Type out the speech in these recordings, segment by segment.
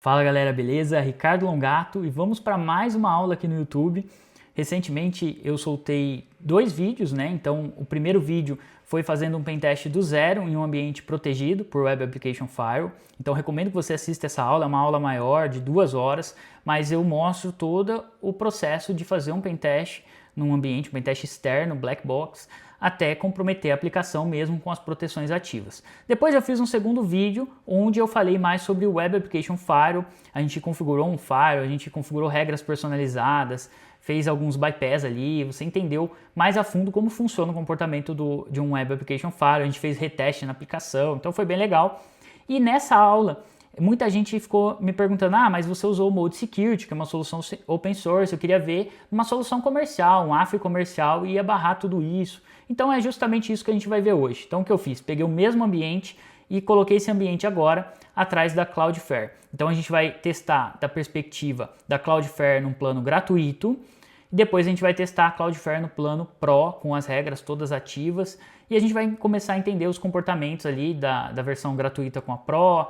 Fala galera, beleza? Ricardo Longato e vamos para mais uma aula aqui no YouTube. Recentemente eu soltei 2 vídeos, né? Então o primeiro vídeo foi fazendo um pentest do zero em um ambiente protegido por Web Application Firewall. Então recomendo que você assista essa aula, é uma aula maior de 2 horas, mas eu mostro todo o processo de fazer um pentest num ambiente, um pentest externo, black box, até comprometer a aplicação mesmo com as proteções ativas. Depois eu fiz um segundo vídeo onde eu falei mais sobre o Web Application Firewall, a gente configurou um firewall, a gente configurou regras personalizadas, fez alguns bypass ali, você entendeu mais a fundo como funciona o comportamento de um Web Application Firewall, a gente fez reteste na aplicação, então foi bem legal. E nessa aula, muita gente ficou me perguntando, mas você usou o Mode Security, que é uma solução open source, eu queria ver uma solução comercial, um AFI comercial, e ia barrar tudo isso. Então é justamente isso que a gente vai ver hoje. Então o que eu fiz? Peguei o mesmo ambiente e coloquei esse ambiente agora atrás da Cloudflare. Então a gente vai testar da perspectiva da Cloudflare num plano gratuito, e depois a gente vai testar a Cloudflare no plano Pro, com as regras todas ativas, e a gente vai começar a entender os comportamentos ali da versão gratuita com a Pro,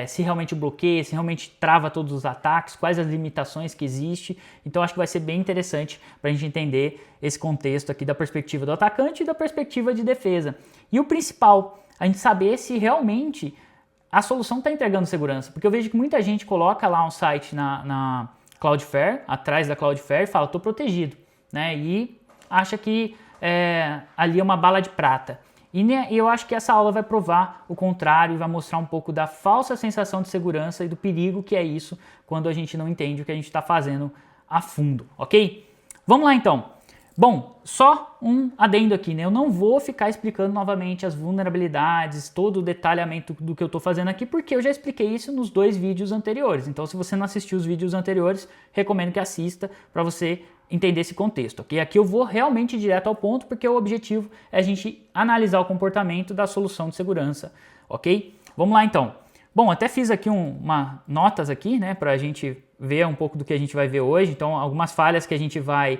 se realmente bloqueia, se realmente trava todos os ataques, quais as limitações que existem. Então acho que vai ser bem interessante para a gente entender esse contexto aqui da perspectiva do atacante e da perspectiva de defesa. E o principal, a gente saber se realmente a solução está entregando segurança, porque eu vejo que muita gente coloca lá um site na Cloudflare, atrás da Cloudflare, e fala, estou protegido, né? E acha que ali é uma bala de prata. E eu acho que essa aula vai provar o contrário e vai mostrar um pouco da falsa sensação de segurança e do perigo que é isso quando a gente não entende o que a gente está fazendo a fundo, ok? Vamos lá então. Bom, só um adendo aqui, né? Eu não vou ficar explicando novamente as vulnerabilidades, todo o detalhamento do que eu estou fazendo aqui, porque eu já expliquei isso nos 2 vídeos anteriores. Então, se você não assistiu os vídeos anteriores, recomendo que assista para você entender esse contexto, ok? Aqui eu vou realmente direto ao ponto, porque o objetivo é a gente analisar o comportamento da solução de segurança, ok? Vamos lá então. Bom, até fiz aqui uma notas aqui, né, para a gente ver um pouco do que a gente vai ver hoje. Então, algumas falhas que a gente vai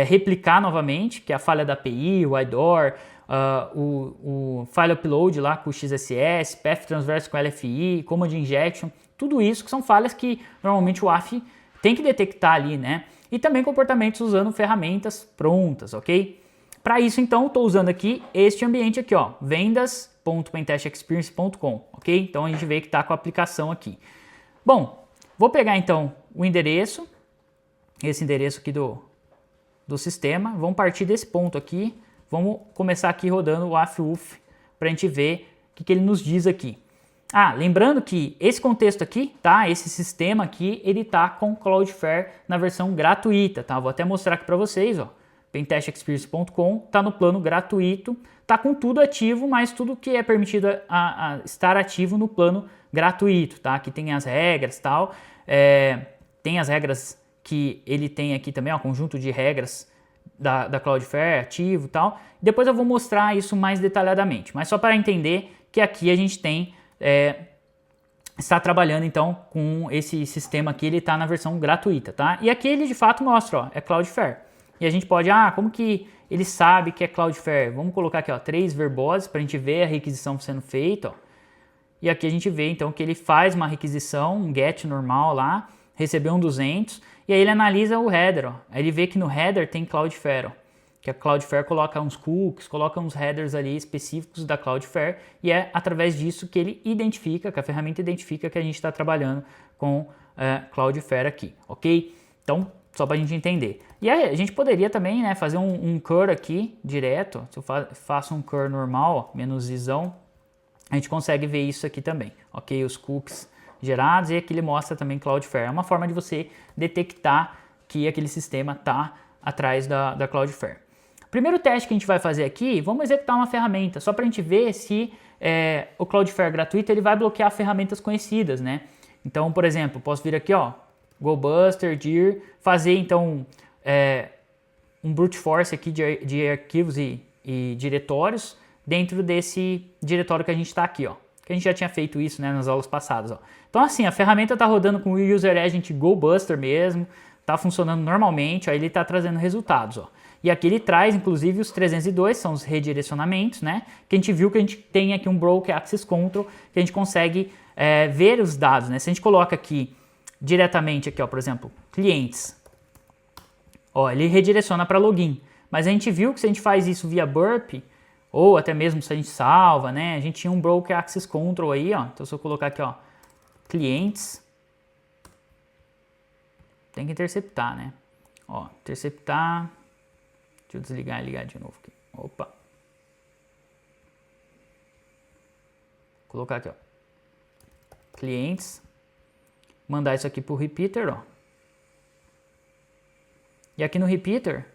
replicar novamente, que é a falha da API, o IDOR, o file upload lá com o XSS, path transverse com LFI, command injection, tudo isso que são falhas que normalmente o AFI tem que detectar ali, né? E também comportamentos usando ferramentas prontas, ok? Para isso, então, estou usando aqui este ambiente aqui, ó, vendas.pentestexperience.com, ok? Então a gente vê que está com a aplicação aqui. Bom, vou pegar então o endereço, esse endereço aqui do sistema, vamos partir desse ponto aqui, vamos começar aqui rodando o AFUF para a gente ver o que ele nos diz aqui. Lembrando que esse contexto aqui, tá? Esse sistema aqui, ele tá com Cloudflare na versão gratuita, tá? Vou até mostrar aqui para vocês, ó. Pentestexperience.com tá no plano gratuito, tá com tudo ativo, mas tudo que é permitido a estar ativo no plano gratuito, tá? Aqui tem as regras, tal, tem as regras que ele tem aqui também, ó, conjunto de regras da Cloudflare ativo e tal. Depois eu vou mostrar isso mais detalhadamente, mas só para entender que aqui a gente tem, está trabalhando então com esse sistema aqui, ele está na versão gratuita, tá? E aqui ele de fato mostra, ó, é Cloudflare. E a gente pode, como que ele sabe que é Cloudflare? Vamos colocar aqui, ó, 3 verboses para a gente ver a requisição sendo feita, ó. E aqui a gente vê então que ele faz uma requisição, um get normal lá, recebeu um 200, e aí ele analisa o header, ó. Aí ele vê que no header tem Cloudflare, ó, que a Cloudflare coloca uns cookies, coloca uns headers ali específicos da Cloudflare, e é através disso que ele identifica, que a ferramenta identifica que a gente está trabalhando com Cloudflare aqui, ok? Então, só para a gente entender. E aí a gente poderia também, né, fazer um cur aqui direto, se eu faço um cur normal, ó, menos isão, a gente consegue ver isso aqui também, ok? Os cookies gerados, e aqui ele mostra também Cloudflare. É uma forma de você detectar que aquele sistema está atrás da Cloudflare. Primeiro teste que a gente vai fazer aqui, vamos executar uma ferramenta, só para a gente ver se o Cloudflare gratuito ele vai bloquear ferramentas conhecidas, né? Então, por exemplo, posso vir aqui, ó, GoBuster, dir, fazer então um brute force aqui de arquivos e diretórios dentro desse diretório que a gente está aqui, ó. Que a gente já tinha feito isso, né, nas aulas passadas, ó. Então assim, a ferramenta está rodando com o User Agent GoBuster mesmo, está funcionando normalmente, ó, ele está trazendo resultados, ó. E aqui ele traz, inclusive, os 302, são os redirecionamentos, né? Que a gente viu que a gente tem aqui um Broke Access Control, que a gente consegue ver os dados, né? Se a gente coloca aqui diretamente, aqui, ó, por exemplo, clientes, ó, ele redireciona para login. Mas a gente viu que se a gente faz isso via burp, ou até mesmo se a gente salva, né? A gente tinha um broker access control aí, ó. Então se eu colocar aqui, ó, clientes, tem que interceptar, né? Ó, interceptar. Deixa eu desligar e ligar de novo aqui. Opa. Vou colocar aqui, ó. Clientes. Mandar isso aqui pro repeater, ó. E aqui no repeater,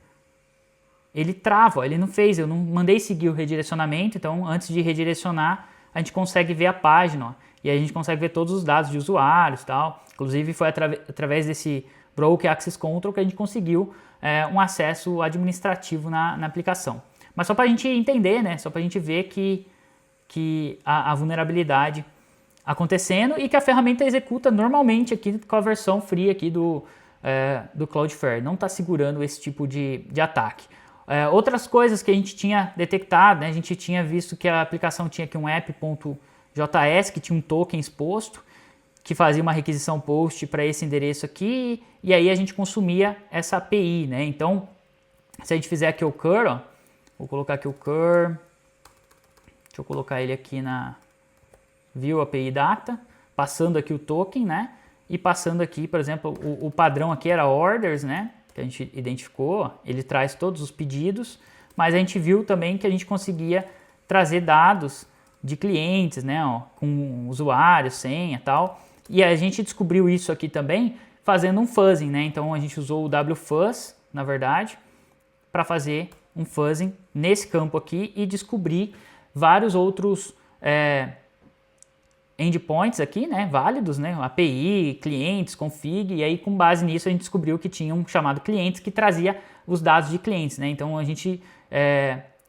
ele trava, ó, ele não fez, eu não mandei seguir o redirecionamento, então antes de redirecionar, a gente consegue ver a página, ó, e aí a gente consegue ver todos os dados de usuários e tal. Inclusive foi através desse Broker Access Control que a gente conseguiu um acesso administrativo na aplicação. Mas só para a gente entender, né, só para a gente ver que a vulnerabilidade acontecendo e que a ferramenta executa normalmente aqui com a versão free aqui do Cloudflare, não está segurando esse tipo de ataque. Outras coisas que a gente tinha detectado, né, a gente tinha visto que a aplicação tinha aqui um app.js que tinha um token exposto, que fazia uma requisição post para esse endereço aqui, e aí a gente consumia essa API, né? Então, se a gente fizer aqui o cur, ó, vou colocar aqui o cur, deixa eu colocar ele aqui na view API data, passando aqui o token, né? E passando aqui, por exemplo, o padrão aqui era orders, né? Que a gente identificou, ó, ele traz todos os pedidos, mas a gente viu também que a gente conseguia trazer dados de clientes, né? Ó, com usuário, senha e tal. E a gente descobriu isso aqui também fazendo um fuzzing, né? Então a gente usou o wfuzz, na verdade, para fazer um fuzzing nesse campo aqui e descobrir vários outros endpoints aqui, né? Válidos, né? API, clientes, config, e aí com base nisso a gente descobriu que tinha um chamado clientes que trazia os dados de clientes, né? Então a gente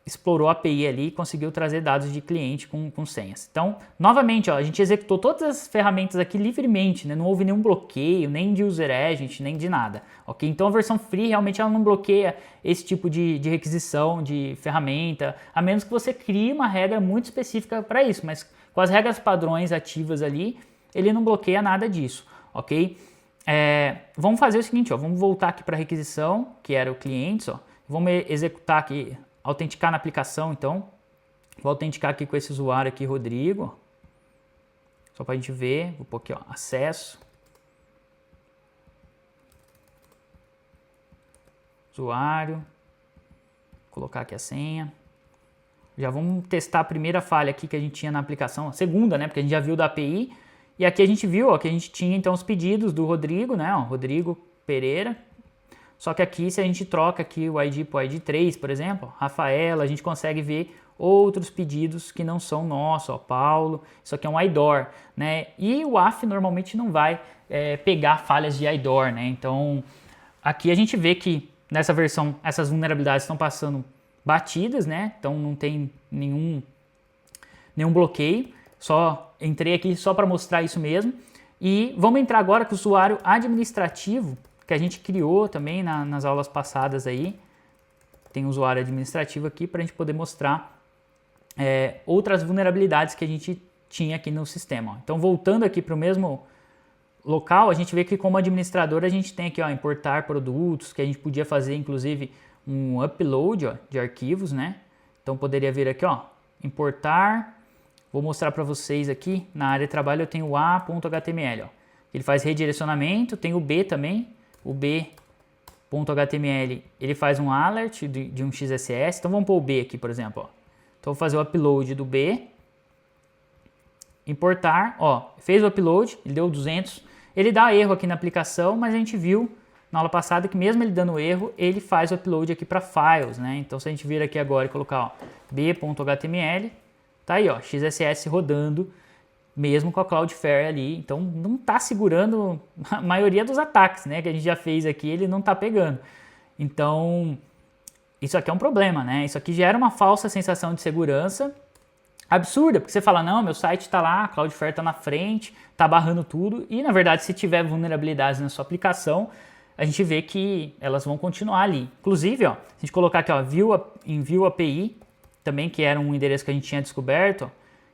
explorou a API ali e conseguiu trazer dados de cliente com senhas. Então, novamente, ó, a gente executou todas as ferramentas aqui livremente, né? Não houve nenhum bloqueio, nem de user agent, nem de nada, ok? Então a versão free realmente ela não bloqueia esse tipo de requisição de ferramenta, a menos que você crie uma regra muito específica para isso, mas com as regras padrões ativas ali, ele não bloqueia nada disso, ok? Vamos fazer o seguinte, ó, vamos voltar aqui para a requisição, que era o clientes, ó, vamos executar aqui, autenticar na aplicação, então. Vou autenticar aqui com esse usuário aqui, Rodrigo. Só para a gente ver. Vou pôr aqui, ó, acesso. Usuário. Vou colocar aqui a senha. Já vamos testar a primeira falha aqui que a gente tinha na aplicação. A segunda, né? Porque a gente já viu da API. E aqui a gente viu, ó, que a gente tinha então os pedidos do Rodrigo, né? Ó, Rodrigo Pereira. Só que aqui, se a gente troca aqui o ID para o ID 3, por exemplo, Rafaela, a gente consegue ver outros pedidos que não são nossos, ó, Paulo, isso aqui é um IDOR, né? E o AF normalmente não vai pegar falhas de IDOR, né? Então, aqui a gente vê que nessa versão, essas vulnerabilidades estão passando batidas, né? Então, não tem nenhum bloqueio, só entrei aqui só para mostrar isso mesmo. E vamos entrar agora com o usuário administrativo, que a gente criou também nas aulas passadas aí. Tem um usuário administrativo aqui para a gente poder mostrar outras vulnerabilidades que a gente tinha aqui no sistema. Ó. Então, voltando aqui para o mesmo local, a gente vê que como administrador a gente tem aqui, ó, importar produtos, que a gente podia fazer inclusive um upload, ó, de arquivos, né? Então, poderia vir aqui, ó, importar. Vou mostrar para vocês aqui, na área de trabalho eu tenho o a.html, ó. Ele faz redirecionamento, tem o b também. O b.html, ele faz um alert de um XSS. Então vamos pôr o b aqui, por exemplo. Ó. Então vou fazer o upload do b. Importar, ó, fez o upload, ele deu 200. Ele dá erro aqui na aplicação, mas a gente viu na aula passada que mesmo ele dando erro, ele faz o upload aqui para files, né? Então se a gente vir aqui agora e colocar, ó, b.html, tá aí, ó, XSS rodando, mesmo com a Cloudflare ali, então não está segurando a maioria dos ataques, né, que a gente já fez aqui, ele não está pegando. Então, isso aqui é um problema, né, isso aqui gera uma falsa sensação de segurança absurda, porque você fala, não, meu site está lá, a Cloudflare está na frente, está barrando tudo, e na verdade se tiver vulnerabilidades na sua aplicação, a gente vê que elas vão continuar ali. Inclusive, ó, se a gente colocar aqui, ó, view API, também que era um endereço que a gente tinha descoberto, ó,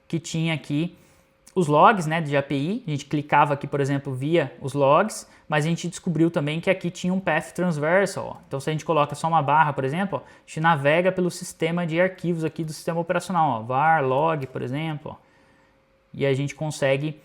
que tinha aqui os logs, né, de API. A gente clicava aqui, por exemplo, via os logs, mas a gente descobriu também que aqui tinha um path transversal. Ó. Então, se a gente coloca só uma barra, por exemplo, ó, a gente navega pelo sistema de arquivos aqui do sistema operacional, ó, var, log, por exemplo, ó, e a gente consegue,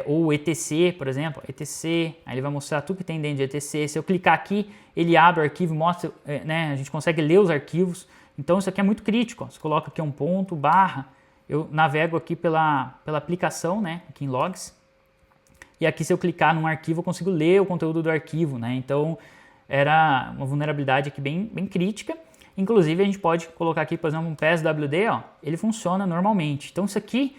ou etc, por exemplo, etc, aí ele vai mostrar tudo que tem dentro de etc. Se eu clicar aqui, ele abre o arquivo, mostra, né, a gente consegue ler os arquivos. Então, isso aqui é muito crítico. Ó. Você coloca aqui um ponto, barra, eu navego aqui pela aplicação, né, aqui em logs, e aqui se eu clicar num arquivo eu consigo ler o conteúdo do arquivo, né, então era uma vulnerabilidade aqui bem crítica. Inclusive a gente pode colocar aqui, por exemplo, um PSWD, ó, ele funciona normalmente. Então isso aqui,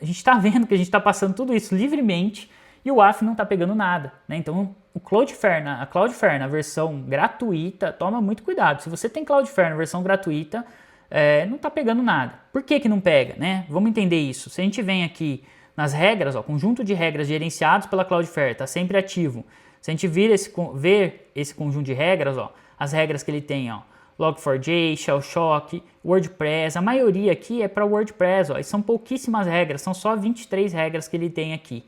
a gente está vendo que a gente está passando tudo isso livremente e o WAF não está pegando nada, né, então a Cloudflare na versão gratuita, toma muito cuidado. Se você tem Cloudflare na versão gratuita, não está pegando nada. Por que que não pega, né? Vamos entender isso. Se a gente vem aqui nas regras, ó, conjunto de regras gerenciados pela Cloudflare, está sempre ativo. Se a gente ver esse conjunto de regras, ó, as regras que ele tem, ó, Log4j, Shellshock, WordPress, a maioria aqui é para WordPress, ó, e são pouquíssimas regras, são só 23 regras que ele tem aqui.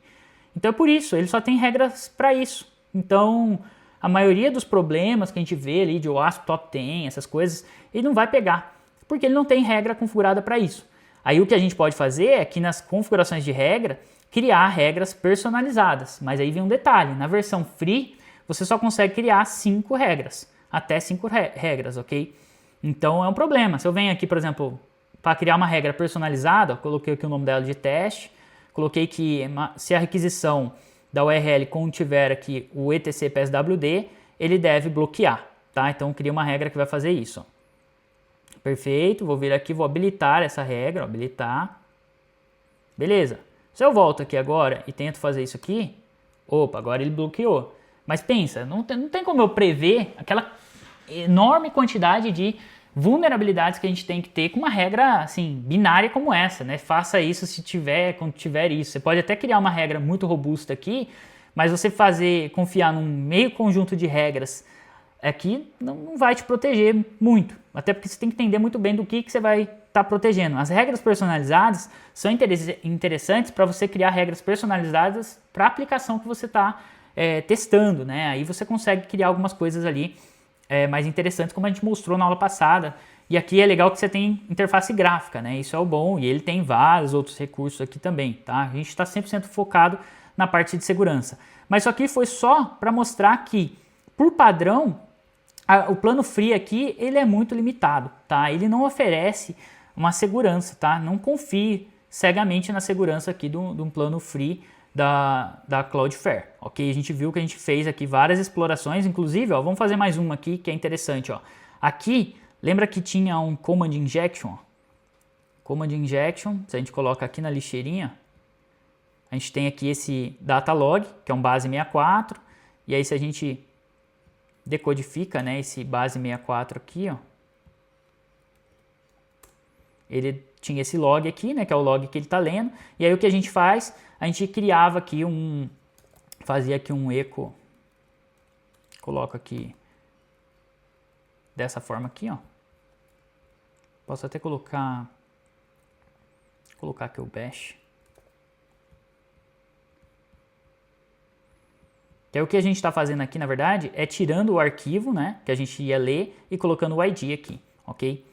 Então é por isso, ele só tem regras para isso. Então, a maioria dos problemas que a gente vê ali de OWASP Top 10, essas coisas, ele não vai pegar, porque ele não tem regra configurada para isso. Aí o que a gente pode fazer é que nas configurações de regra, criar regras personalizadas. Mas aí vem um detalhe, na versão free, você só consegue criar 5 regras, até 5 regras, ok? Então é um problema. Se eu venho aqui, por exemplo, para criar uma regra personalizada, ó, coloquei aqui o nome dela de teste, coloquei que se a requisição da URL contiver aqui o etc PSWD, ele deve bloquear, tá? Então cria uma regra que vai fazer isso, ó. Perfeito, vou vir aqui, vou habilitar essa regra, habilitar. Beleza. Se eu volto aqui agora e tento fazer isso aqui, opa, agora ele bloqueou. Mas pensa, não tem como eu prever aquela enorme quantidade de vulnerabilidades que a gente tem que ter com uma regra assim, binária como essa, né? Faça isso se tiver, quando tiver isso. Você pode até criar uma regra muito robusta aqui, mas você confiar num meio conjunto de regras aqui não vai te proteger muito, até porque você tem que entender muito bem do que você vai estar protegendo. As regras personalizadas são interessantes para você criar regras personalizadas para a aplicação que você está testando, né? Aí você consegue criar algumas coisas ali mais interessantes, como a gente mostrou na aula passada. E aqui é legal que você tem interface gráfica, né? Isso é o bom, e ele tem vários outros recursos aqui também, tá? A gente está 100% focado na parte de segurança. Mas isso aqui foi só para mostrar que, por padrão, o plano free aqui, ele é muito limitado, tá? Ele não oferece uma segurança, tá? Não confie cegamente na segurança aqui de um plano free da Cloudflare, ok? A gente viu que a gente fez aqui várias explorações, inclusive, ó, vamos fazer mais uma aqui que é interessante, ó. Aqui, lembra que tinha um Command Injection? Ó. Command Injection, se a gente coloca aqui na lixeirinha, a gente tem aqui esse datalog, que é um base 64, e aí se a gente decodifica, né, esse base 64 aqui, ó, ele tinha esse log aqui, né, que é o log que ele está lendo, e aí o que a gente faz? A gente criava aqui fazia aqui um echo, coloco aqui dessa forma aqui, ó, posso até colocar aqui o bash, que é o que a gente está fazendo aqui, na verdade, é tirando o arquivo, né, que a gente ia ler e colocando o ID aqui, ok?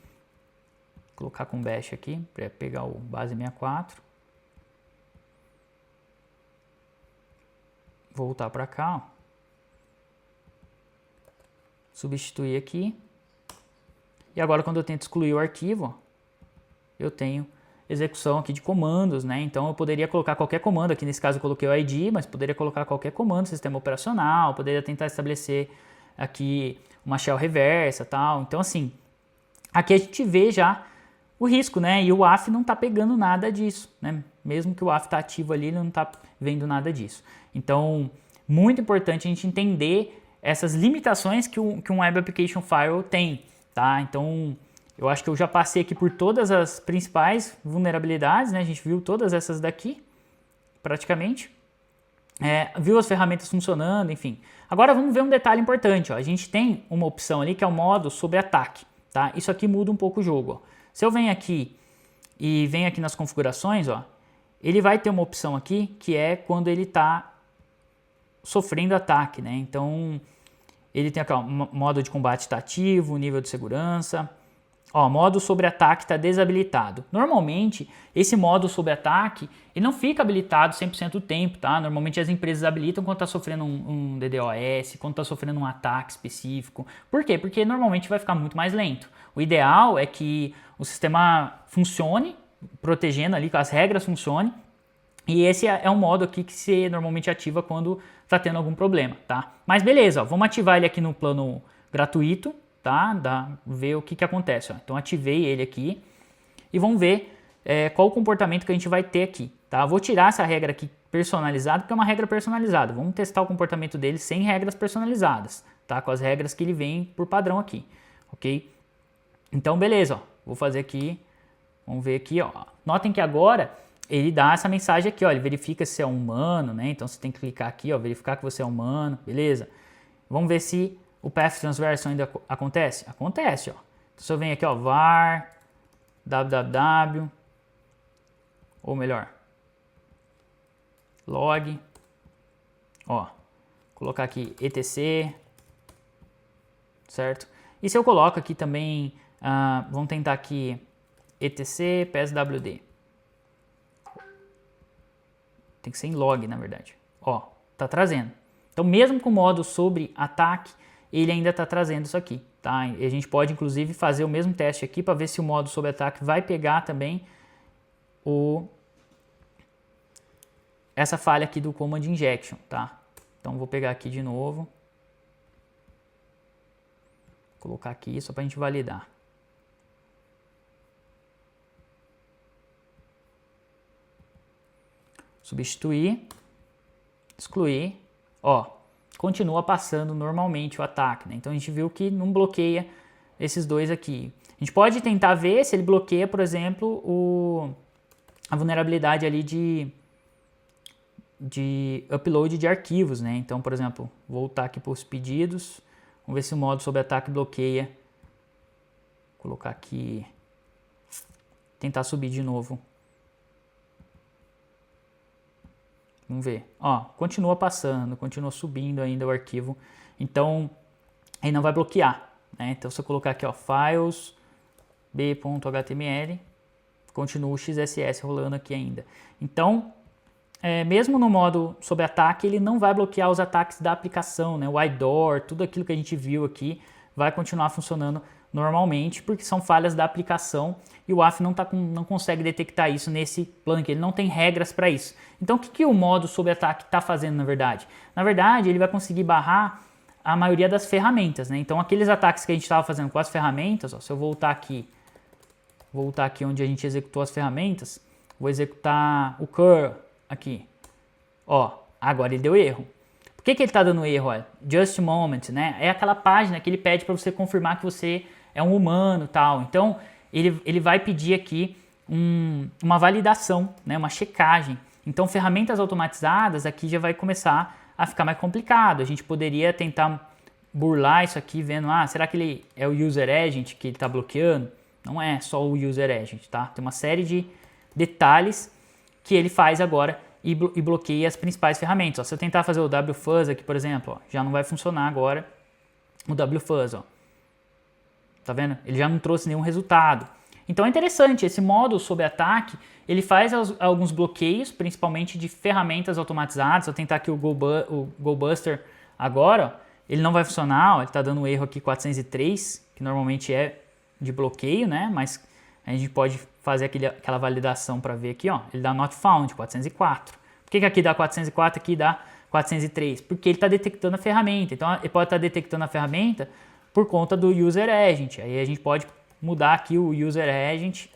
Vou colocar com bash aqui, para pegar o base 64. Voltar para cá, ó. Substituir aqui. E agora quando eu tento excluir o arquivo, ó, eu tenho execução aqui de comandos, né? Então eu poderia colocar qualquer comando, aqui nesse caso eu coloquei o ID, mas poderia colocar qualquer comando, sistema operacional, poderia tentar estabelecer aqui uma shell reversa, tal. Então assim, aqui a gente vê já o risco, né? E o WAF não está pegando nada disso, né? Mesmo que o WAF está ativo ali, ele não está vendo nada disso. Então, muito importante a gente entender essas limitações que um Web Application Firewall tem, tá? Então, eu acho que eu já passei aqui por todas as principais vulnerabilidades, né? A gente viu todas essas daqui, praticamente. Viu as ferramentas funcionando, enfim. Agora vamos ver um detalhe importante, ó. A gente tem uma opção ali que é o modo sobre ataque, tá? Isso aqui muda um pouco o jogo, ó. Se eu venho aqui e venho aqui nas configurações, ó, ele vai ter uma opção aqui que é quando ele está sofrendo ataque, né? Então ele tem aqui, ó, modo de combate está ativo, nível de segurança. Ó, modo sobre ataque está desabilitado. Normalmente, esse modo sobre ataque, ele não fica habilitado 100% do tempo, tá? Normalmente as empresas habilitam quando está sofrendo um DDoS, quando está sofrendo um ataque específico. Por quê? Porque normalmente vai ficar muito mais lento. O ideal é que o sistema funcione, protegendo ali, que as regras funcionem. E esse é um modo aqui que você normalmente ativa quando está tendo algum problema, tá? Mas beleza, ó, vamos ativar ele aqui no plano gratuito, tá? Ver o que acontece, ó. Então ativei ele aqui e vamos ver qual o comportamento que a gente vai ter aqui, tá? Vou tirar essa regra aqui personalizada, porque é uma regra personalizada. Vamos testar o comportamento dele sem regras personalizadas, tá? Com as regras que ele vem por padrão aqui, ok? Então beleza, ó. Vou fazer aqui, vamos ver aqui, ó. Notem que agora ele dá essa mensagem aqui, ó, ele verifica se é um humano, né? Então você tem que clicar aqui, ó, verificar que você é humano, beleza? Vamos ver se o path transverso ainda acontece? Acontece, ó. Então se eu venho aqui, ó, var www, ou melhor, log, ó, colocar aqui etc, certo? E se eu coloco aqui também, vamos tentar aqui etc passwd. Tem que ser em log, na verdade. Ó, tá trazendo. Então, mesmo com o modo sobre ataque, ele ainda está trazendo isso aqui, tá? E a gente pode, inclusive, fazer o mesmo teste aqui para ver se o modo sobre ataque vai pegar também essa falha aqui do command injection, tá? Então, vou pegar aqui de novo. Vou colocar aqui só para a gente validar. Substituir, excluir, ó, continua passando normalmente o ataque, né? Então a gente viu que não bloqueia esses dois aqui. A gente pode tentar ver se ele bloqueia, por exemplo, a vulnerabilidade ali de upload de arquivos, né? Então, por exemplo, voltar aqui para os pedidos, vamos ver se o modo sobre ataque bloqueia. Vou colocar aqui, tentar subir de novo. Vamos ver, ó, continua passando, continua subindo ainda o arquivo, então ele não vai bloquear, né? Então se eu colocar aqui, ó, files b.html, continua o XSS rolando aqui ainda. Então, mesmo no modo sob ataque, ele não vai bloquear os ataques da aplicação, né? O IDOR, tudo aquilo que a gente viu aqui vai continuar funcionando normalmente, porque são falhas da aplicação e o WAF não consegue detectar isso nesse plano aqui, ele não tem regras para isso. Então o que o modo sob ataque está fazendo na verdade? Na verdade ele vai conseguir barrar a maioria das ferramentas, né? Então aqueles ataques que a gente estava fazendo com as ferramentas, ó, se eu voltar aqui onde a gente executou as ferramentas, vou executar o curl aqui, ó, agora ele deu erro. Por que ele está dando erro? Olha? Just a moment, né? É aquela página que ele pede para você confirmar que você é um humano, tal. Então ele vai pedir aqui uma validação, né? Uma checagem. Então ferramentas automatizadas aqui já vai começar a ficar mais complicado. A gente poderia tentar burlar isso aqui vendo, será que ele é o user agent que ele está bloqueando? Não é só o user agent, tá? Tem uma série de detalhes que ele faz agora e bloqueia as principais ferramentas. Ó, se eu tentar fazer o wfuzz aqui, por exemplo, ó, já não vai funcionar agora o wfuzz, ó. Tá vendo? Ele já não trouxe nenhum resultado. Então é interessante, esse modo sob ataque, ele faz alguns bloqueios, principalmente de ferramentas automatizadas. Se eu tentar aqui o GoBuster agora, ó, ele não vai funcionar, ó, ele está dando um erro aqui 403, que normalmente é de bloqueio, né? Mas a gente pode fazer aquela validação para ver aqui, ó, ele dá not found, 404. Por que aqui dá 404 e aqui dá 403? Porque ele está detectando a ferramenta. Então ele pode estar detectando a ferramenta por conta do user agent. Aí a gente pode mudar aqui o user agent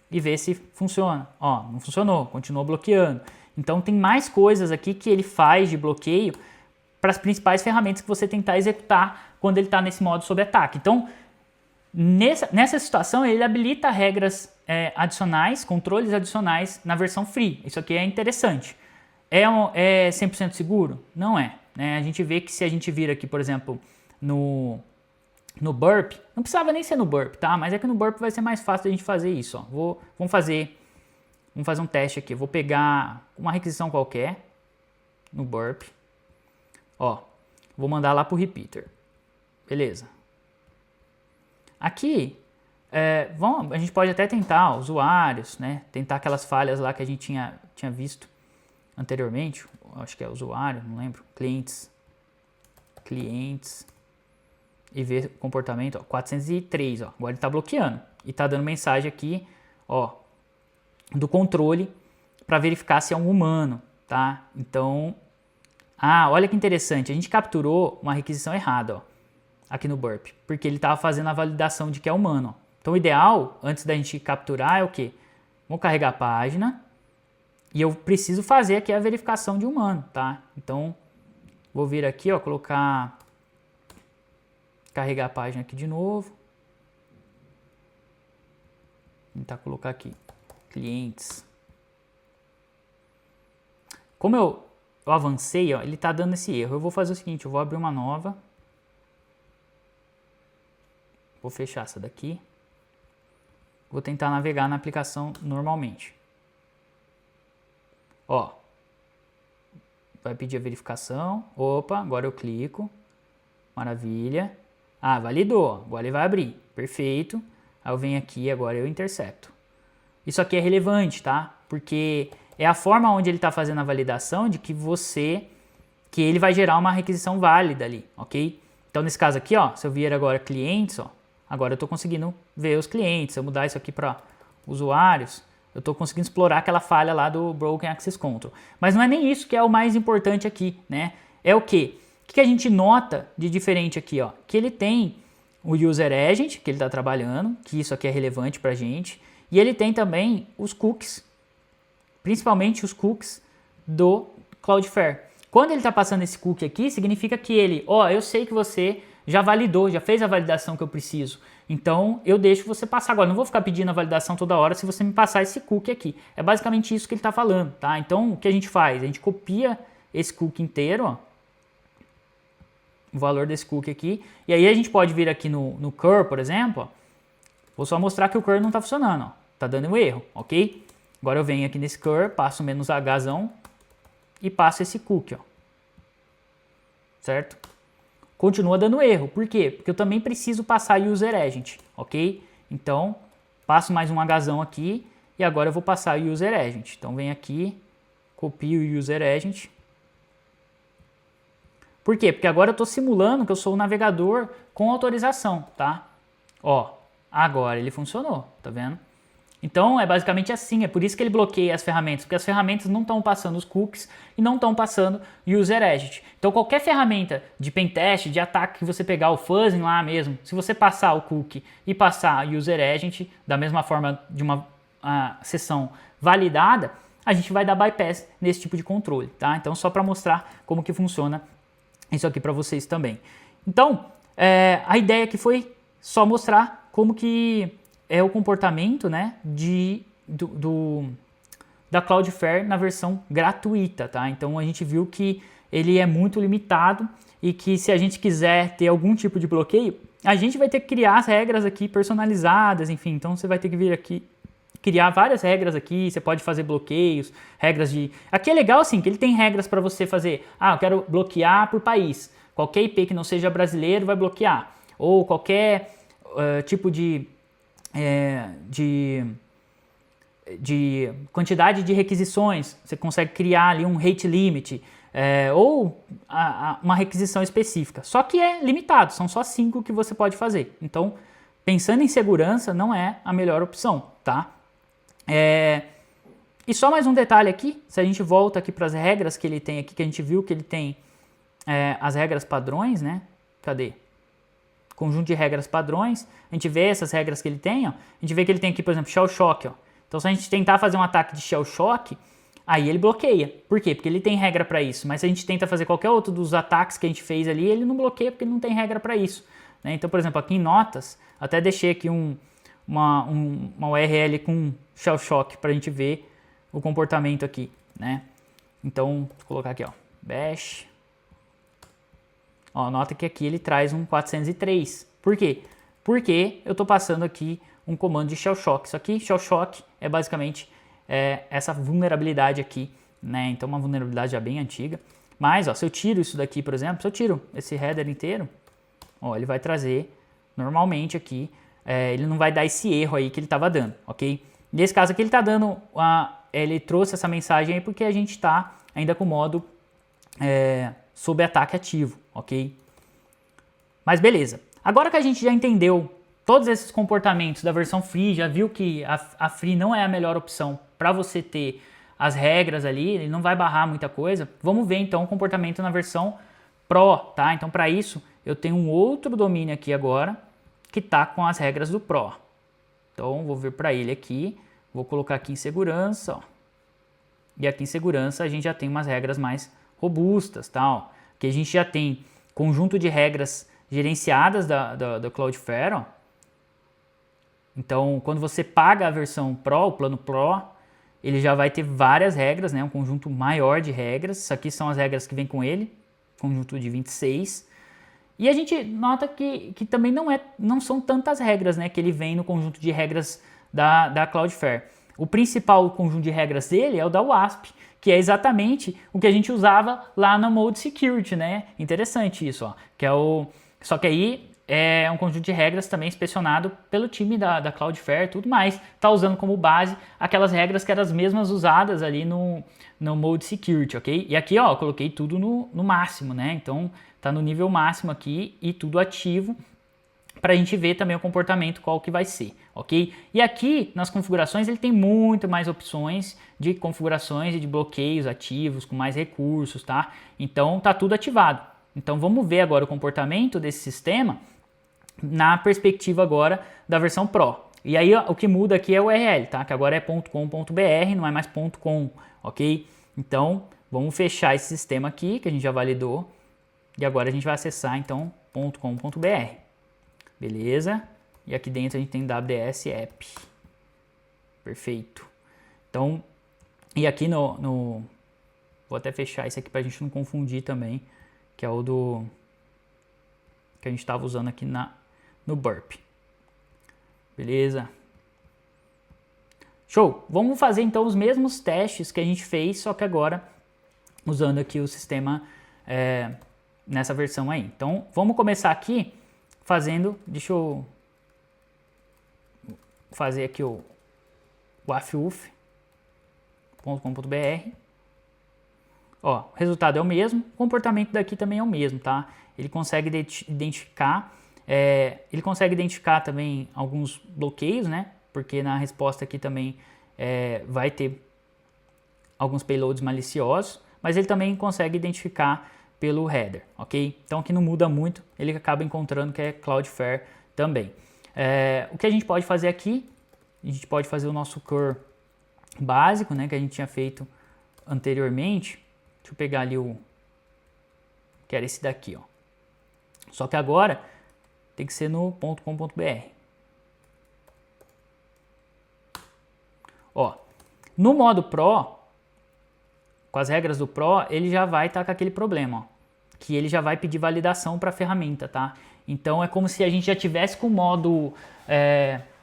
e ver se funciona. Ó, não funcionou, continuou bloqueando. Então tem mais coisas aqui que ele faz de bloqueio para as principais ferramentas que você tentar executar quando ele está nesse modo sob ataque. Então, nessa situação, ele habilita regras adicionais, controles adicionais na versão free. Isso aqui é interessante. É 100% seguro? Não é, né? A gente vê que se a gente vir aqui, por exemplo, no burp, não precisava nem ser no burp, tá? Mas é que no burp vai ser mais fácil a gente fazer isso, ó. Vamos fazer Vamos fazer um teste aqui. Eu vou pegar uma requisição qualquer no burp. Ó, vou mandar lá para o repeater. Beleza. Aqui, a gente pode até tentar usuários, né? Tentar aquelas falhas lá que a gente tinha visto anteriormente. Acho que é usuário, não lembro. Clientes. E ver comportamento, ó, 403, ó. Agora ele está bloqueando. E está dando mensagem aqui, ó, do controle para verificar se é um humano, tá? Então, olha que interessante. A gente capturou uma requisição errada, ó, aqui no burp, porque ele estava fazendo a validação de que é humano, ó. Então, o ideal, antes da gente capturar, é o quê? Vamos carregar a página e eu preciso fazer aqui a verificação de humano, tá? Então, vou vir aqui, ó, carregar a página aqui de novo. Vou tentar colocar aqui, clientes. Como eu avancei, ó, ele está dando esse erro. Eu vou fazer o seguinte, eu vou abrir uma nova. Vou fechar essa daqui. Vou tentar navegar na aplicação normalmente. Ó, vai pedir a verificação. Opa, agora eu clico. Maravilha. Validou. Agora ele vai abrir. Perfeito. Aí eu venho aqui, agora eu intercepto. Isso aqui é relevante, tá? Porque é a forma onde ele está fazendo a validação de que ele vai gerar uma requisição válida ali, ok? Então, nesse caso aqui, ó, se eu vier agora clientes, ó, agora eu estou conseguindo ver os clientes. Se eu mudar isso aqui para usuários, eu estou conseguindo explorar aquela falha lá do Broken Access Control. Mas não é nem isso que é o mais importante aqui, né? É o quê? O que a gente nota de diferente aqui, ó? Que ele tem o User Agent, que ele está trabalhando, que isso aqui é relevante para a gente. E ele tem também os cookies, principalmente os cookies do Cloudflare. Quando ele está passando esse cookie aqui, significa que ele, eu sei que você já validou, já fez a validação que eu preciso. Então, eu deixo você passar agora. Não vou ficar pedindo a validação toda hora se você me passar esse cookie aqui. É basicamente isso que ele está falando, tá? Então, o que a gente faz? A gente copia esse cookie inteiro, ó, o valor desse cookie aqui. E aí a gente pode vir aqui no cur, por exemplo, ó. Vou só mostrar que o cur não está funcionando, ó. Tá dando um erro, ok? Agora eu venho aqui nesse cur, passo menos Hzão e passo esse cookie, ó. Certo? Continua dando erro. Por quê? Porque eu também preciso passar User Agent, ok? Então, passo mais um Hzão aqui e agora eu vou passar o User Agent. Então, vem aqui, copio o User Agent. Por quê? Porque agora eu estou simulando que eu sou o navegador com autorização, tá? Ó, agora ele funcionou, tá vendo? Então, é basicamente assim, é por isso que ele bloqueia as ferramentas, porque as ferramentas não estão passando os cookies e não estão passando User Agent. Então, qualquer ferramenta de pentest, de ataque que você pegar o fuzzing lá mesmo, se você passar o cookie e passar User Agent, da mesma forma de uma sessão validada, a gente vai dar bypass nesse tipo de controle, tá? Então, só para mostrar como que funciona isso aqui para vocês também. Então, a ideia aqui foi só mostrar como que é o comportamento, né, da Cloudflare na versão gratuita, tá? Então a gente viu que ele é muito limitado e que se a gente quiser ter algum tipo de bloqueio, a gente vai ter que criar as regras aqui personalizadas, enfim. Então você vai ter que vir aqui, criar várias regras aqui, você pode fazer bloqueios, regras de... Aqui é legal assim, que ele tem regras para você fazer, eu quero bloquear por país. Qualquer IP que não seja brasileiro vai bloquear. Ou qualquer tipo de quantidade de requisições, você consegue criar ali um rate limit, ou uma requisição específica. Só que é limitado, são só 5 que você pode fazer. Então, pensando em segurança, não é a melhor opção, tá? E só mais um detalhe aqui, se a gente volta aqui para as regras que ele tem aqui, que a gente viu que ele tem as regras padrões, né? Cadê? Conjunto de regras padrões, a gente vê essas regras que ele tem, ó, a gente vê que ele tem aqui, por exemplo, Shell Shock, ó. Então, se a gente tentar fazer um ataque de Shell Shock, aí ele bloqueia. Por quê? Porque ele tem regra para isso, mas se a gente tenta fazer qualquer outro dos ataques que a gente fez ali, ele não bloqueia porque ele não tem regra para isso, né? Então, por exemplo, aqui em notas, até deixei aqui uma URL com Shell Shock para a gente ver o comportamento aqui, né? Então, vou colocar aqui, ó, bash. Ó, nota que aqui ele traz um 403. Por quê? Porque eu estou passando aqui um comando de Shell Shock. Isso aqui, Shell Shock, é basicamente essa vulnerabilidade aqui, né? Então uma vulnerabilidade já bem antiga. Mas, ó, se eu tiro isso daqui, por exemplo, se eu tiro esse header inteiro, ó, ele vai trazer normalmente aqui, ele não vai dar esse erro aí que ele estava dando, ok? Nesse caso aqui ele está dando, ele trouxe essa mensagem aí porque a gente está ainda com o modo sob ataque ativo, ok? Mas beleza. Agora que a gente já entendeu todos esses comportamentos da versão free, já viu que a free não é a melhor opção para você ter as regras ali, ele não vai barrar muita coisa. Vamos ver então o comportamento na versão Pro, tá? Então para isso eu tenho um outro domínio aqui agora que está com as regras do Pro. Então vou vir para ele aqui, vou colocar aqui em segurança, ó. E aqui em segurança a gente já tem umas regras mais robustas, tá? Ó. Aqui a gente já tem conjunto de regras gerenciadas da Cloudflare, ó. Então, quando você paga a versão Pro, o plano Pro, ele já vai ter várias regras, né? Um conjunto maior de regras. Isso aqui são as regras que vem com ele, conjunto de 26. E a gente nota que também não são tantas regras, né? Que ele vem no conjunto de regras da Cloudflare. O principal conjunto de regras dele é o da WASP, que é exatamente o que a gente usava lá na Mode Security, né? Interessante isso, ó. Só que aí é um conjunto de regras também inspecionado pelo time da Cloudflare e tudo mais. Tá usando como base aquelas regras que eram as mesmas usadas ali no Mode Security, ok? E aqui, ó, eu coloquei tudo no máximo, né? Então tá no nível máximo aqui e tudo ativo para a gente ver também o comportamento, qual que vai ser, ok? E aqui nas configurações ele tem muito mais opções de configurações e de bloqueios ativos com mais recursos, tá? Então tá tudo ativado. Então vamos ver agora o comportamento desse sistema na perspectiva agora da versão Pro. E aí o que muda aqui é o URL, tá? Que agora é .com.br, não é mais .com, ok? Então vamos fechar esse sistema aqui que a gente já validou e agora a gente vai acessar então .com.br. Beleza? E aqui dentro a gente tem WS App. Perfeito. Então, e aqui vou até fechar isso aqui para a gente não confundir também, que é o que a gente estava usando aqui no Burp. Beleza? Show! Vamos fazer então os mesmos testes que a gente fez, só que agora usando aqui o sistema nessa versão aí. Então, vamos começar aqui fazendo, deixa eu fazer aqui o wafuf.com.br. Ó, o resultado é o mesmo, o comportamento daqui também é o mesmo, tá? Ele consegue identificar, também alguns bloqueios, né? Porque na resposta aqui também vai ter alguns payloads maliciosos, mas ele também consegue identificar pelo header, ok? Então aqui não muda muito, ele acaba encontrando que é Cloudflare também. O que a gente pode fazer aqui, a gente pode fazer o nosso curl básico, né, que a gente tinha feito anteriormente. Deixa eu pegar ali que era esse daqui, ó. Só que agora tem que ser no .com.br. Ó, no modo Pro, com as regras do Pro, ele já vai estar com aquele problema, ó, que ele já vai pedir validação para a ferramenta, tá? Então é como se a gente já tivesse com o modo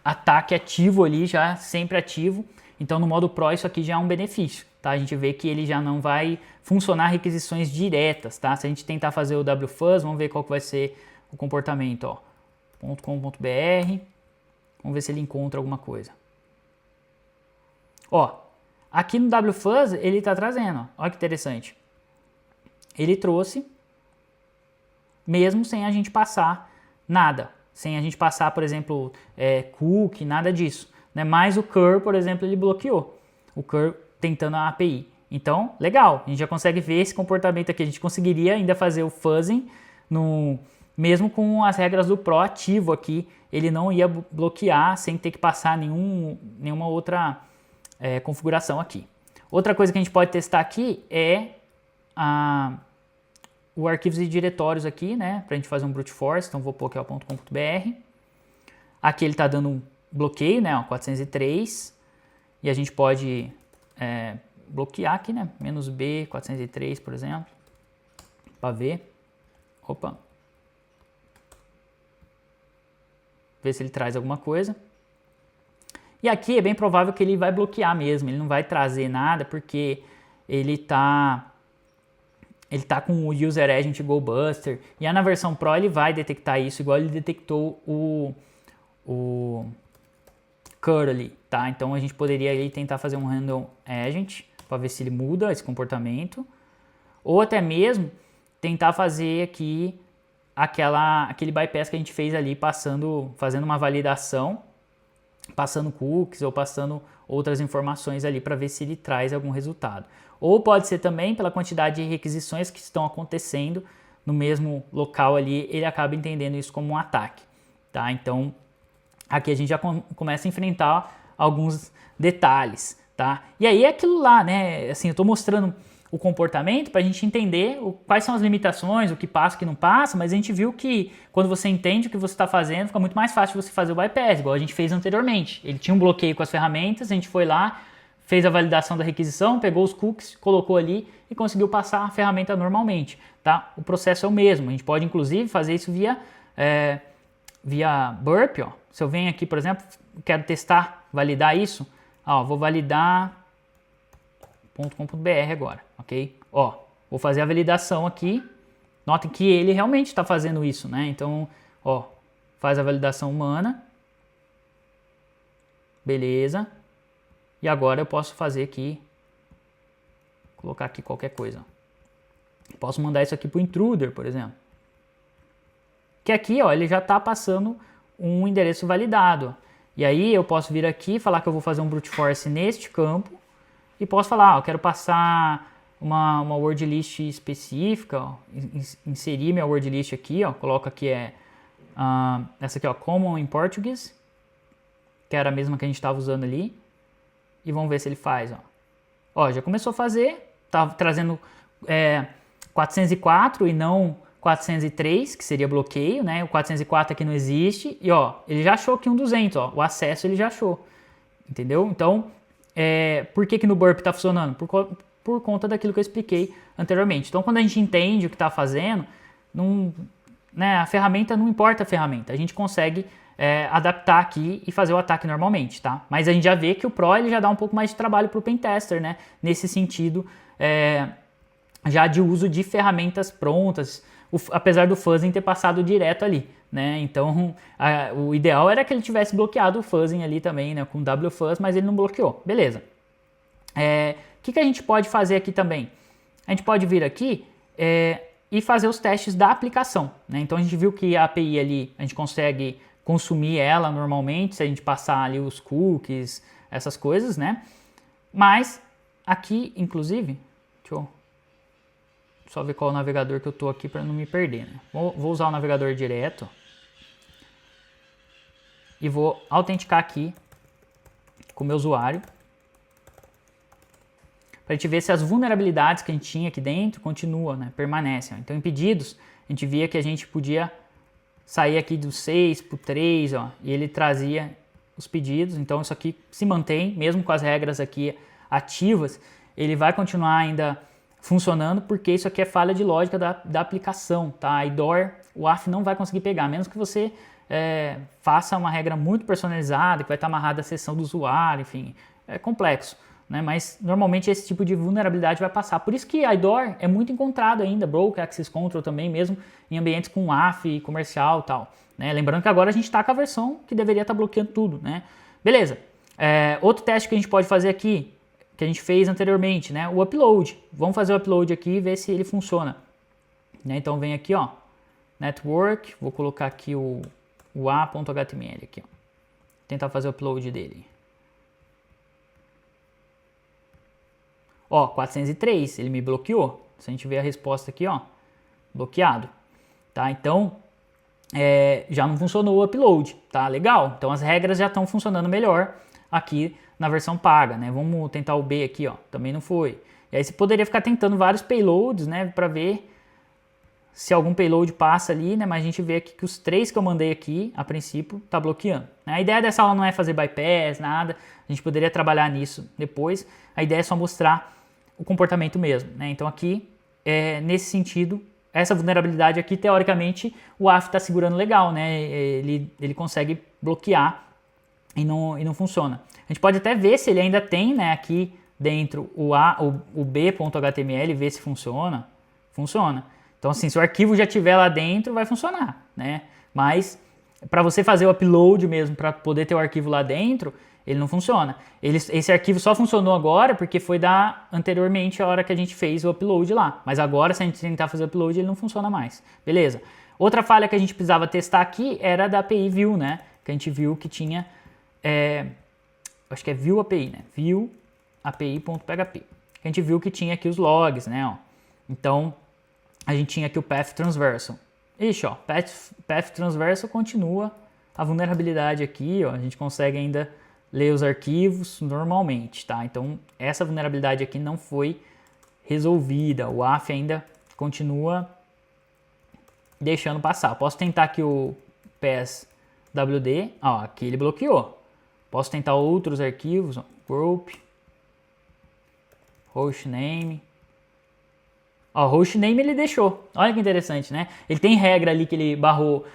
ataque ativo ali, já sempre ativo. Então no modo Pro isso aqui já é um benefício, tá? A gente vê que ele já não vai funcionar requisições diretas, tá? Se a gente tentar fazer o wfuzz, vamos ver qual que vai ser o comportamento, ó. .com.br, vamos ver se ele encontra alguma coisa. Ó, aqui no wfuzz ele está trazendo, ó. Olha que interessante. Ele trouxe, mesmo sem a gente passar nada, sem a gente passar, por exemplo, cookie, nada disso, né? Mas o curl, por exemplo, ele bloqueou, o curl tentando a API. Então, legal, a gente já consegue ver esse comportamento aqui, a gente conseguiria ainda fazer o fuzzing, mesmo com as regras do Pro ativo aqui, ele não ia bloquear sem ter que passar nenhuma outra configuração aqui. Outra coisa que a gente pode testar aqui é o arquivos e diretórios aqui, né, para a gente fazer um brute force. Então vou pôr aqui, ó, .com.br. Aqui ele está dando um bloqueio, né, ó, 403, e a gente pode bloquear aqui, né, -b 403, por exemplo, para ver. Opa. Ver se ele traz alguma coisa. E aqui é bem provável que ele vai bloquear mesmo, ele não vai trazer nada porque ele tá com o User Agent GoBuster. E aí na versão Pro ele vai detectar isso, igual ele detectou o Curly, tá? Então a gente poderia aí tentar fazer um Random Agent para ver se ele muda esse comportamento. Ou até mesmo tentar fazer aqui aquele bypass que a gente fez ali, fazendo uma validação, passando cookies ou passando outras informações ali para ver se ele traz algum resultado. Ou pode ser também pela quantidade de requisições que estão acontecendo no mesmo local ali, ele acaba entendendo isso como um ataque, tá? Então, aqui a gente já começa a enfrentar alguns detalhes, tá? E aí é aquilo lá, né? Assim, eu estou mostrando o comportamento para a gente entender quais são as limitações, o que passa, o que não passa, mas a gente viu que quando você entende o que você está fazendo, fica muito mais fácil você fazer o bypass, igual a gente fez anteriormente. Ele tinha um bloqueio com as ferramentas, a gente foi lá, fez a validação da requisição, pegou os cookies, colocou ali e conseguiu passar a ferramenta normalmente, tá? O processo é o mesmo, a gente pode inclusive fazer isso via Burp, ó. Se eu venho aqui, por exemplo, quero testar, validar isso, ó, vou validar .com.br agora, ok? Ó, vou fazer a validação aqui. Notem que ele realmente está fazendo isso, né? Então, ó, faz a validação humana. Beleza. E agora eu posso fazer aqui, colocar aqui qualquer coisa. Posso mandar isso aqui para o intruder, por exemplo. Que aqui, ó, ele já está passando um endereço validado. E aí eu posso vir aqui e falar que eu vou fazer um brute force neste campo. E posso falar, ó, eu quero passar uma word list específica, ó, inserir minha word list aqui, ó, coloco aqui essa aqui, ó, common in Portuguese, que era a mesma que a gente estava usando ali, e vamos ver se ele faz, ó. Ó, já começou a fazer, tá trazendo 404 e não 403, que seria bloqueio, né? O 404 aqui não existe, e ó, ele já achou aqui um 200, ó, o acesso ele já achou, entendeu? Então, por que no Burp está funcionando? Por conta daquilo que eu expliquei anteriormente. Então, quando a gente entende o que está fazendo, a ferramenta não importa a ferramenta. A gente consegue adaptar aqui e fazer o ataque normalmente, tá? Mas a gente já vê que o Pro ele já dá um pouco mais de trabalho para o pentester, né? Nesse sentido, já de uso de ferramentas prontas, apesar do fuzzing ter passado direto ali, né? Então, o ideal era que ele tivesse bloqueado o fuzzing ali também, né? Com wfuzz, mas ele não bloqueou. Beleza. O que a gente pode fazer aqui também? A gente pode vir aqui e fazer os testes da aplicação, né? Então, a gente viu que a API ali, a gente consegue consumir ela normalmente, se a gente passar ali os cookies, essas coisas, né? Mas, aqui, inclusive, deixa eu só ver qual o navegador que eu estou aqui para não me perder, né? Vou usar o navegador direto e vou autenticar aqui com o meu usuário para a gente ver se as vulnerabilidades que a gente tinha aqui dentro continuam, né? Permanecem. Então, em pedidos, a gente via que a gente podia sair aqui do 6 para o 3, ó, e ele trazia os pedidos. Então, isso aqui se mantém, mesmo com as regras aqui ativas, ele vai continuar ainda funcionando, porque isso aqui é falha de lógica da aplicação, tá? A IDOR, o AF não vai conseguir pegar, a menos que você faça uma regra muito personalizada, que vai estar amarrada à seção do usuário, enfim, é complexo, né? Mas normalmente esse tipo de vulnerabilidade vai passar. Por isso que a IDOR é muito encontrado ainda, Broker Access Control também, mesmo em ambientes com AF, comercial e tal, né? Lembrando que agora a gente está com a versão que deveria estar bloqueando tudo, né? Beleza. Outro teste que a gente pode fazer aqui, que a gente fez anteriormente, né? O upload. Vamos fazer o upload aqui e ver se ele funciona, né? Então vem aqui, ó, network, vou colocar aqui o a.html aqui, ó. Tentar fazer o upload dele. Ó, 403, ele me bloqueou. Se a gente ver a resposta aqui, ó, bloqueado, tá? Então, já não funcionou o upload, tá? Legal. Então as regras já estão funcionando melhor aqui na versão paga, né? Vamos tentar o B aqui, ó, também não foi. E aí você poderia ficar tentando vários payloads, né, para ver se algum payload passa ali, né? Mas a gente vê aqui que os 3 que eu mandei aqui, a princípio, tá bloqueando, né? A ideia dessa aula não é fazer bypass, nada. A gente poderia trabalhar nisso depois. A ideia é só mostrar o comportamento mesmo, né? Então aqui, nesse sentido, essa vulnerabilidade aqui, teoricamente, o AF está segurando legal, né? Ele consegue bloquear e não funciona. A gente pode até ver se ele ainda tem, né, aqui dentro o b.html, ver se funciona. Funciona. Então, assim, se o arquivo já estiver lá dentro, vai funcionar, né? Mas para você fazer o upload mesmo, para poder ter o arquivo lá dentro, ele não funciona. Esse arquivo só funcionou agora porque foi anteriormente a hora que a gente fez o upload lá. Mas agora, se a gente tentar fazer o upload, ele não funciona mais. Beleza? Outra falha que a gente precisava testar aqui era da API View, né? Que a gente viu que tinha, acho que é View API, né? View API.php. A gente viu que tinha aqui os logs, né? Ó. Então, a gente tinha aqui o Path Transversal. Ixi, ó, Path Transversal continua a vulnerabilidade aqui, ó. A gente consegue ainda ler os arquivos normalmente, tá? Então, essa vulnerabilidade aqui não foi resolvida. O AF ainda continua deixando passar. Posso tentar aqui o PSWD, ó, aqui ele bloqueou. Posso tentar outros arquivos, ó, group, hostname. Ó, hostname ele deixou. Olha que interessante, né? Ele tem regra ali que ele barrou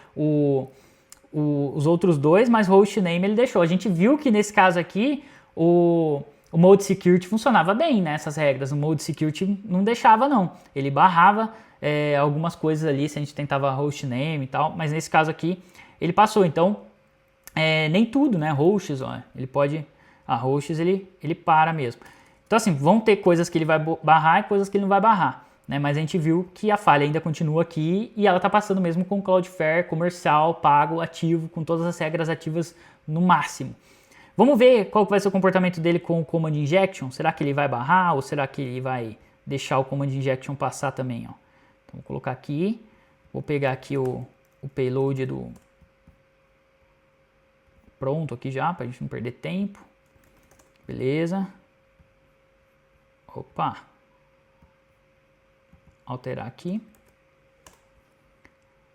os outros dois, mas hostname ele deixou. A gente viu que nesse caso aqui o Mode Security funcionava bem, né? Essas regras. O Mode Security não deixava, não. Ele barrava algumas coisas ali se a gente tentava hostname e tal, mas nesse caso aqui ele passou. Então, nem tudo, né? Hosts, ó, ele pode... hosts ele para mesmo. Então, assim, vão ter coisas que ele vai barrar e coisas que ele não vai barrar, né? Mas a gente viu que a falha ainda continua aqui e ela está passando mesmo com Cloudflare comercial, pago, ativo, com todas as regras ativas no máximo. Vamos ver qual vai ser o comportamento dele com o Command Injection. Será que ele vai barrar ou será que ele vai deixar o Command Injection passar também? Ó? Então, vou colocar aqui, vou pegar aqui o payload pronto aqui já, para a gente não perder tempo. Beleza. Opa. Alterar aqui.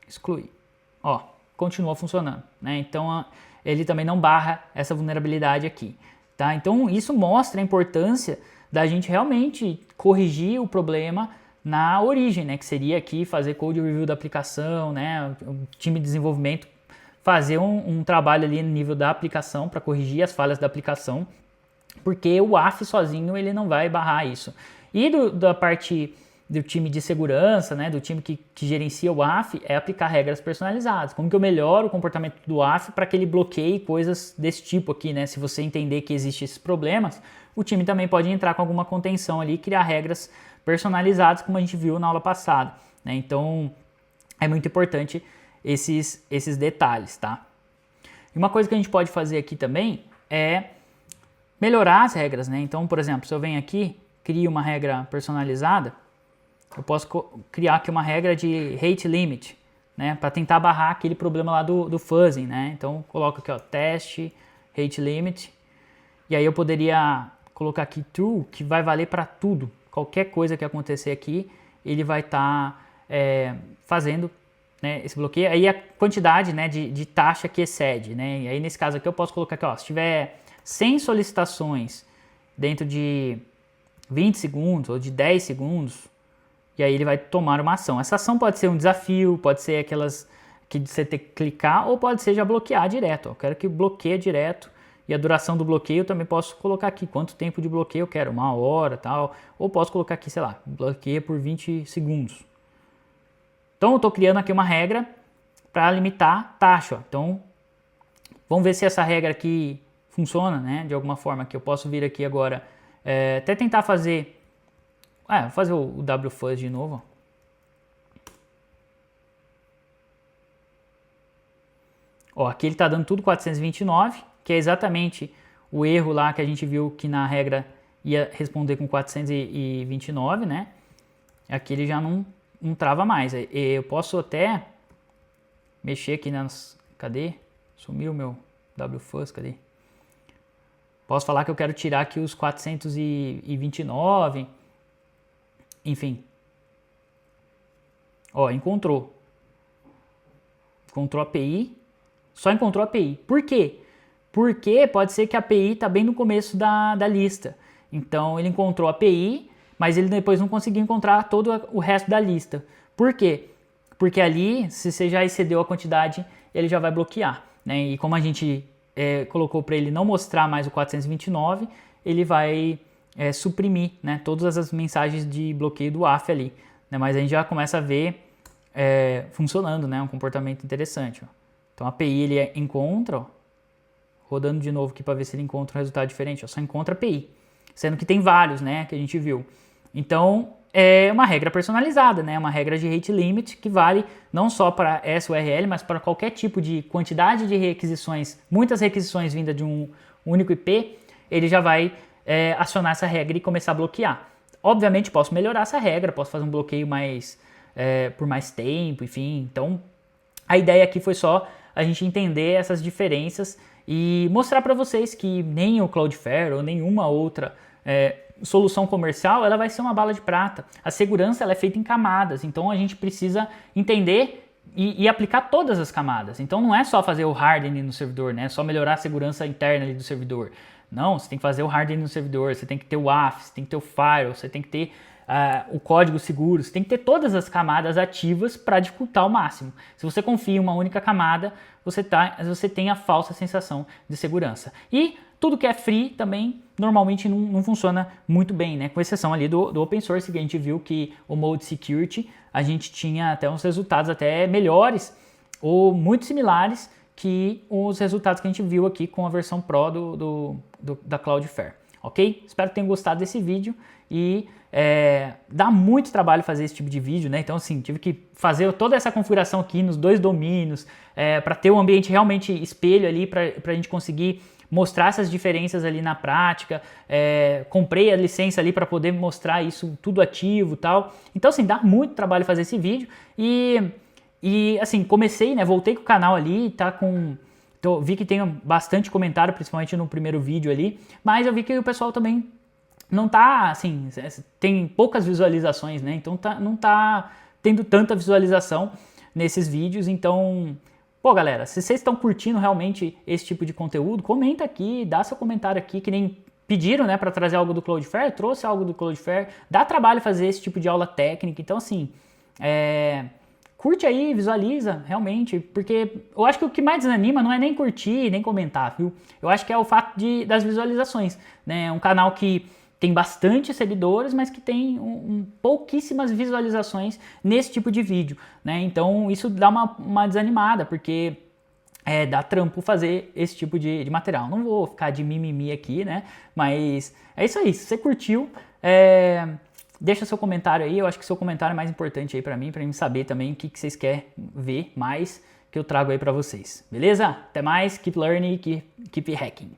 Excluir. Ó, continua funcionando, né? Então, ele também não barra essa vulnerabilidade aqui, tá? Então, isso mostra a importância da gente realmente corrigir o problema na origem, né? Que seria aqui fazer code review da aplicação, né? O time de desenvolvimento fazer um trabalho ali no nível da aplicação para corrigir as falhas da aplicação, porque o AF sozinho ele não vai barrar isso. E da parte do time de segurança, né, do time que gerencia o AF, é aplicar regras personalizadas. Como que eu melhoro o comportamento do AF para que ele bloqueie coisas desse tipo aqui, né? Se você entender que existem esses problemas, o time também pode entrar com alguma contenção ali e criar regras personalizadas, como a gente viu na aula passada, né? Então, é muito importante esses detalhes, tá? E uma coisa que a gente pode fazer aqui também é melhorar as regras, né? Então, por exemplo, se eu venho aqui, crio uma regra personalizada, eu posso criar aqui uma regra de rate limit, né? Para tentar barrar aquele problema lá do fuzzing, né? Então, coloco aqui, ó, teste, rate limit, e aí eu poderia colocar aqui true, que vai valer para tudo. Qualquer coisa que acontecer aqui, ele vai estar fazendo, né, esse bloqueio. Aí a quantidade, né, de taxa que excede, né? E aí nesse caso aqui eu posso colocar aqui, ó, se tiver 100 solicitações dentro de 20 segundos ou de 10 segundos, e aí ele vai tomar uma ação. Essa ação pode ser um desafio, pode ser aquelas que você tem que clicar, ou pode ser já bloquear direto. Ó. Eu quero que bloqueie direto, e a duração do bloqueio eu também posso colocar aqui, quanto tempo de bloqueio eu quero, 1 hora, tal, ou posso colocar aqui, sei lá, bloqueia por 20 segundos. Então eu estou criando aqui uma regra para limitar taxa. Ó. Então vamos ver se essa regra aqui funciona, né? De alguma forma que eu posso vir aqui agora, até tentar fazer, vou fazer o wfuzz de novo. Ó, aqui ele está dando tudo 429, que é exatamente o erro lá que a gente viu que na regra ia responder com 429, né? Aqui ele já não trava mais. Eu posso até mexer aqui nas... Cadê? Sumiu o meu wfuzz, cadê? Posso falar que eu quero tirar aqui os 429. Enfim. Ó, encontrou. Encontrou a API. Só encontrou a API. Por quê? Porque pode ser que a API está bem no começo da lista. Então ele encontrou a API, mas ele depois não conseguiu encontrar todo o resto da lista. Por quê? Porque ali, se você já excedeu a quantidade, ele já vai bloquear, né? E como a gente colocou para ele não mostrar mais o 429, ele vai suprimir, né, todas as mensagens de bloqueio do WAF ali, né, mas a gente já começa a ver funcionando, né, um comportamento interessante. Ó. Então a API ele encontra, ó, rodando de novo aqui para ver se ele encontra um resultado diferente, ó, só encontra API, sendo que tem vários, né, que a gente viu. Então é uma regra personalizada, né, uma regra de rate limit que vale não só para essa URL, mas para qualquer tipo de quantidade de requisições, muitas requisições vindas de um único IP, ele já vai acionar essa regra e começar a bloquear. Obviamente posso melhorar essa regra, posso fazer um bloqueio por mais tempo, enfim. Então a ideia aqui foi só a gente entender essas diferenças e mostrar para vocês que nem o Cloudflare ou nenhuma outra solução comercial ela vai ser uma bala de prata. A segurança ela é feita em camadas, então a gente precisa entender e aplicar todas as camadas. Então não é só fazer o hardening no servidor, né? É só melhorar a segurança interna ali do servidor. Não, você tem que fazer o hardening no servidor, você tem que ter o WAF, você tem que ter o firewall, você tem que ter o código seguro, você tem que ter todas as camadas ativas para dificultar ao máximo. Se você confia em uma única camada, você tem a falsa sensação de segurança. E tudo que é free também normalmente não funciona muito bem, né? Com exceção ali do open source, que a gente viu que o Mode Security, a gente tinha até uns resultados até melhores ou muito similares que os resultados que a gente viu aqui com a versão Pro da Cloudflare, ok? Espero que tenham gostado desse vídeo e dá muito trabalho fazer esse tipo de vídeo, né? Então assim, tive que fazer toda essa configuração aqui nos 2 domínios para ter um ambiente realmente espelho ali para a gente conseguir mostrar essas diferenças ali na prática, comprei a licença ali para poder mostrar isso tudo ativo e tal. Então assim, dá muito trabalho fazer esse vídeo e assim, comecei, né, voltei com o canal ali, tá vi que tem bastante comentário, principalmente no primeiro vídeo ali, mas eu vi que o pessoal também não tá, assim, tem poucas visualizações, né, então não tá tendo tanta visualização nesses vídeos, então, pô galera, se vocês estão curtindo realmente esse tipo de conteúdo, comenta aqui, dá seu comentário aqui, que nem pediram, né, para trazer algo do Cloudflare, trouxe algo do Cloudflare, dá trabalho fazer esse tipo de aula técnica, então assim, curte aí, visualiza, realmente, porque eu acho que o que mais desanima não é nem curtir, nem comentar, viu? Eu acho que é o fato das visualizações, né? É um canal que tem bastante seguidores, mas que tem pouquíssimas visualizações nesse tipo de vídeo, né? Então isso dá uma desanimada, porque dá trampo fazer esse tipo de material. Não vou ficar de mimimi aqui, né? Mas é isso aí, se você curtiu, deixa seu comentário aí, eu acho que seu comentário é mais importante aí para mim saber também o que vocês querem ver mais que eu trago aí para vocês. Beleza? Até mais, keep learning, keep hacking.